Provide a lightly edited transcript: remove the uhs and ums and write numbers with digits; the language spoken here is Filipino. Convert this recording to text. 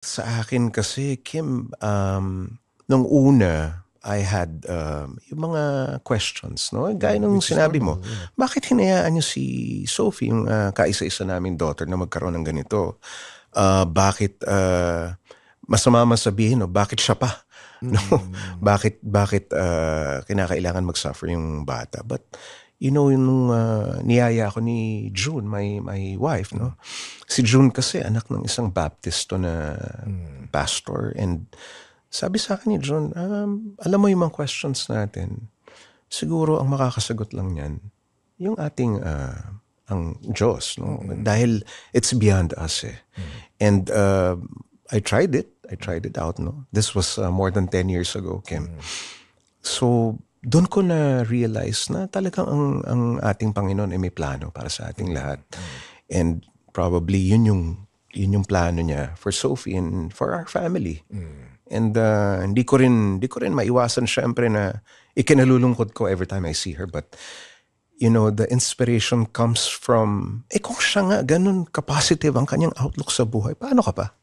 Sa akin kasi Kim, nung una I had, yung mga questions 'no, gaya nung Which is sinabi mo, normal, yeah. bakit hinayaan niyo si Sophie, yung, kaisa-isa naming daughter na magkaroon ng ganito? Bakit, masama man sabihin 'no, bakit siya pa, 'no? Mm. Bakit, kinakailangan mag-suffer yung bata? But, you know, yung nung, niyaya ako ni June, my wife 'no, si June kasi anak ng isang Baptisto na Mm. pastor and sabi sa'kin ni June, "Alam mo yung mga questions natin, siguro ang makakasagot lang niyan yung ating, ang Diyos 'no, Mm. dahil it's beyond us, eh." Mm. And, I tried it out 'no. This was, more than 10 years ago, Kim. Mm. So, dun ko na-realize na talagang ang ating Panginoon ay may plano para sa ating Mm. lahat. Mm. And probably yun yung plano niya for Sophie and for our family. Mm. And, hindi ko rin maiwasan siyempre na ikinalulungkot ko every time I see her, but, you know, the inspiration comes from, kung siya nga ganun ka-positive ang kanyang outlook sa buhay, paano ka pa?